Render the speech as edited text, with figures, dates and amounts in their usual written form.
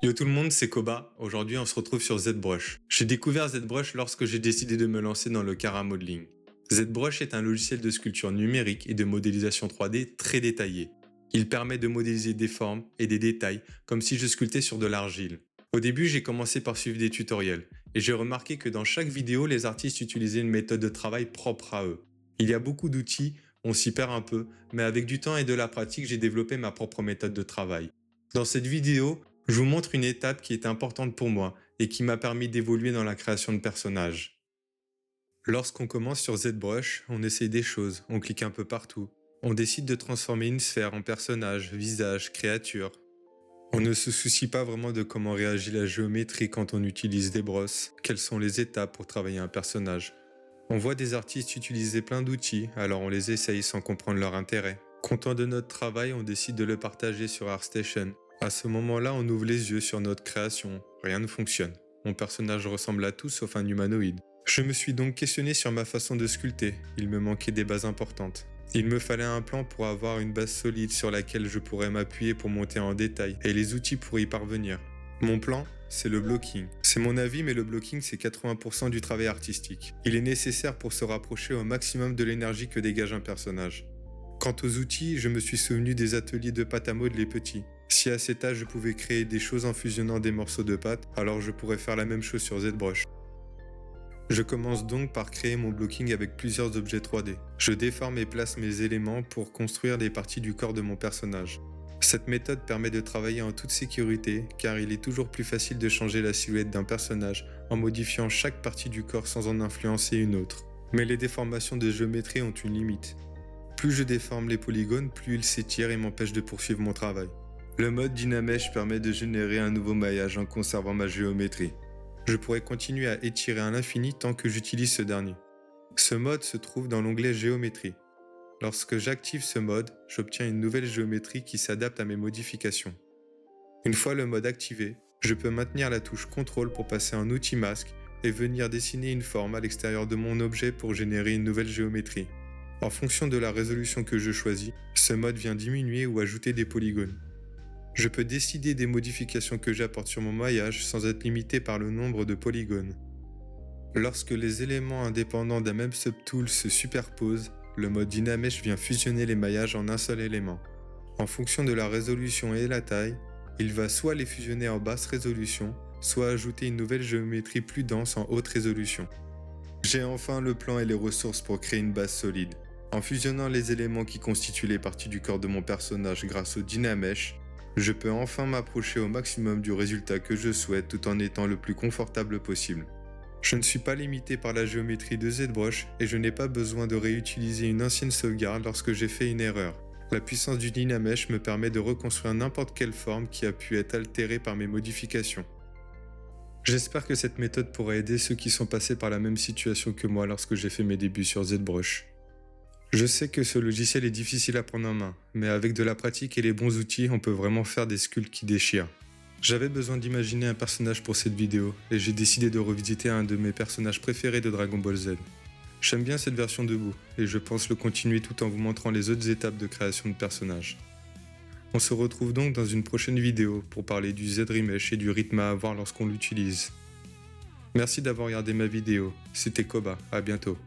Yo tout le monde, c'est Koba. Aujourd'hui, on se retrouve sur ZBrush. J'ai découvert ZBrush lorsque j'ai décidé de me lancer dans le Cara Modeling. ZBrush est un logiciel de sculpture numérique et de modélisation 3D très détaillé. Il permet de modéliser des formes et des détails comme si je sculptais sur de l'argile. Au début, j'ai commencé par suivre des tutoriels et j'ai remarqué que dans chaque vidéo, les artistes utilisaient une méthode de travail propre à eux. Il y a beaucoup d'outils, on s'y perd un peu, mais avec du temps et de la pratique, j'ai développé ma propre méthode de travail. Dans cette vidéo, je vous montre une étape qui est importante pour moi et qui m'a permis d'évoluer dans la création de personnages. Lorsqu'on commence sur ZBrush, on essaye des choses, on clique un peu partout. On décide de transformer une sphère en personnage, visage, créature. On ne se soucie pas vraiment de comment réagit la géométrie quand on utilise des brosses, quelles sont les étapes pour travailler un personnage. On voit des artistes utiliser plein d'outils, alors on les essaye sans comprendre leur intérêt. Content de notre travail, on décide de le partager sur ArtStation. À ce moment-là, on ouvre les yeux sur notre création. Rien ne fonctionne. Mon personnage ressemble à tout sauf un humanoïde. Je me suis donc questionné sur ma façon de sculpter. Il me manquait des bases importantes. Il me fallait un plan pour avoir une base solide sur laquelle je pourrais m'appuyer pour monter en détail et les outils pour y parvenir. Mon plan, c'est le blocking. C'est mon avis, mais le blocking, c'est 80% du travail artistique. Il est nécessaire pour se rapprocher au maximum de l'énergie que dégage un personnage. Quant aux outils, je me suis souvenu des ateliers de pâte à modeler petits. Si à cet âge je pouvais créer des choses en fusionnant des morceaux de pâte, alors je pourrais faire la même chose sur ZBrush. Je commence donc par créer mon blocking avec plusieurs objets 3D. Je déforme et place mes éléments pour construire les parties du corps de mon personnage. Cette méthode permet de travailler en toute sécurité car il est toujours plus facile de changer la silhouette d'un personnage en modifiant chaque partie du corps sans en influencer une autre. Mais les déformations de géométrie ont une limite. Plus je déforme les polygones, plus ils s'étirent et m'empêchent de poursuivre mon travail. Le mode Dynamesh permet de générer un nouveau maillage en conservant ma géométrie. Je pourrais continuer à étirer à l'infini tant que j'utilise ce dernier. Ce mode se trouve dans l'onglet Géométrie. Lorsque j'active ce mode, j'obtiens une nouvelle géométrie qui s'adapte à mes modifications. Une fois le mode activé, je peux maintenir la touche CTRL pour passer en outil masque et venir dessiner une forme à l'extérieur de mon objet pour générer une nouvelle géométrie. En fonction de la résolution que je choisis, ce mode vient diminuer ou ajouter des polygones. Je peux décider des modifications que j'apporte sur mon maillage sans être limité par le nombre de polygones. Lorsque les éléments indépendants d'un même subtool se superposent, le mode Dynamesh vient fusionner les maillages en un seul élément. En fonction de la résolution et la taille, il va soit les fusionner en basse résolution, soit ajouter une nouvelle géométrie plus dense en haute résolution. J'ai enfin le plan et les ressources pour créer une base solide. En fusionnant les éléments qui constituent les parties du corps de mon personnage grâce au Dynamesh, je peux enfin m'approcher au maximum du résultat que je souhaite tout en étant le plus confortable possible. Je ne suis pas limité par la géométrie de ZBrush et je n'ai pas besoin de réutiliser une ancienne sauvegarde lorsque j'ai fait une erreur. La puissance du Dynamesh me permet de reconstruire n'importe quelle forme qui a pu être altérée par mes modifications. J'espère que cette méthode pourra aider ceux qui sont passés par la même situation que moi lorsque j'ai fait mes débuts sur ZBrush. Je sais que ce logiciel est difficile à prendre en main, mais avec de la pratique et les bons outils, on peut vraiment faire des sculptes qui déchirent. J'avais besoin d'imaginer un personnage pour cette vidéo, et j'ai décidé de revisiter un de mes personnages préférés de Dragon Ball Z. J'aime bien cette version debout, et je pense le continuer tout en vous montrant les autres étapes de création de personnages. On se retrouve donc dans une prochaine vidéo pour parler du Z-Remesh et du rythme à avoir lorsqu'on l'utilise. Merci d'avoir regardé ma vidéo, c'était Koba, à bientôt.